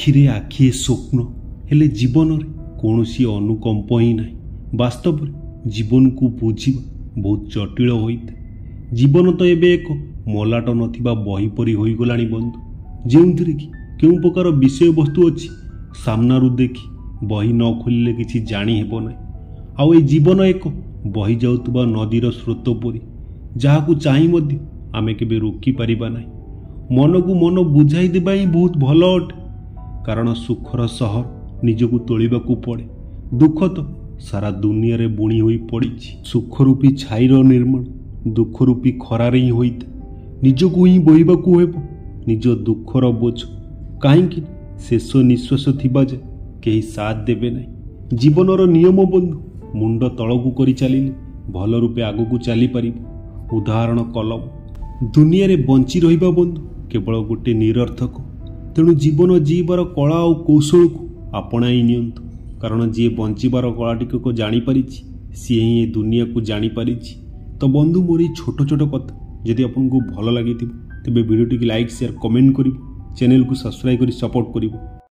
ଆଖିରେ ଆଖିଏ ସ୍ୱପ୍ନ ହେଲେ ଜୀବନରେ କୌଣସି ଅନୁକମ୍ପ ହିଁ ନାହିଁ। ବାସ୍ତବରେ ଜୀବନକୁ ବୁଝିବା ବହୁତ ଜଟିଳ ହୋଇଥାଏ। ଜୀବନ ତ ଏବେ ଏକ ମଲାଟ ନଥିବା ବହି ପରି ହୋଇଗଲାଣି ବନ୍ଧୁ, ଯେଉଁଥିରେ କି କେଉଁ ପ୍ରକାର ବିଷୟବସ୍ତୁ ଅଛି ସାମ୍ନାରୁ ଦେଖି ବହି ନ ଖୋଲିଲେ କିଛି ଜାଣି ହେବ ନାହିଁ। ଆଉ ଏ ଜୀବନ ଏକ ବହି ଯାଉଥିବା ନଦୀର ସ୍ରୋତ ପରି, ଯାହାକୁ ଚାହିଁ ମଧ୍ୟ ଆମେ କେବେ ରୋକିପାରିବା ନାହିଁ। ମନକୁ ମନ ବୁଝାଇ ଦେବା ହିଁ ବହୁତ ଭଲ ଅଟେ, କାରଣ ସୁଖର ସହର ନିଜକୁ ତୋଳିବାକୁ ପଡ଼େ। ଦୁଃଖ ତ ସାରା ଦୁନିଆରେ ବୁଣି ହୋଇ ପଡ଼ିଛି। ସୁଖରୂପୀ ଛାଇର ନିର୍ମାଣ ଦୁଃଖରୂପୀ ଖରାରେ ହିଁ ହୋଇଥାଏ। ନିଜକୁ ହିଁ ବୋହିବାକୁ ହେବ ନିଜ ଦୁଃଖର ବୋଝ, କାହିଁକି ଶେଷ ନିଶ୍ୱାସ ଥିବା ଯାଏ କେହି ସାଥ ଦେବେ ନାହିଁ। ଜୀବନର ନିୟମ ବନ୍ଧୁ, ମୁଣ୍ଡ ତଳକୁ କରି ଚାଲିଲେ ଭଲ ରୂପେ ଆଗକୁ ଚାଲିପାରିବ। ଉଦାହରଣ କଲମ। ଦୁନିଆରେ ବଞ୍ଚି ରହିବା ବନ୍ଧୁ କେବଳ ଗୋଟେ ନିରର୍ଥକ। ତେଣୁ ଜୀବନ ଜୀଇବାର କଳା ଆଉ କୌଶଳକୁ ଆପଣାଇ ନିଅନ୍ତୁ, କାରଣ ଯିଏ ବଞ୍ଚିବାର କଳାଟିକୁ ଜାଣିପାରିଛି ସିଏ ହିଁ ଏ ଦୁନିଆକୁ ଜାଣିପାରିଛି। ତ ବନ୍ଧୁ, ମୋର ଏଇ ଛୋଟ ଛୋଟ କଥା ଯଦି ଆପଣଙ୍କୁ ଭଲ ଲାଗିଥିବ ତେବେ ଭିଡ଼ିଓଟିକୁ ଲାଇକ୍, ସେୟାର, କମେଣ୍ଟ କରିବ, ଚ୍ୟାନେଲକୁ ସବସ୍କ୍ରାଇବ୍ କରି ସପୋର୍ଟ କରିବ।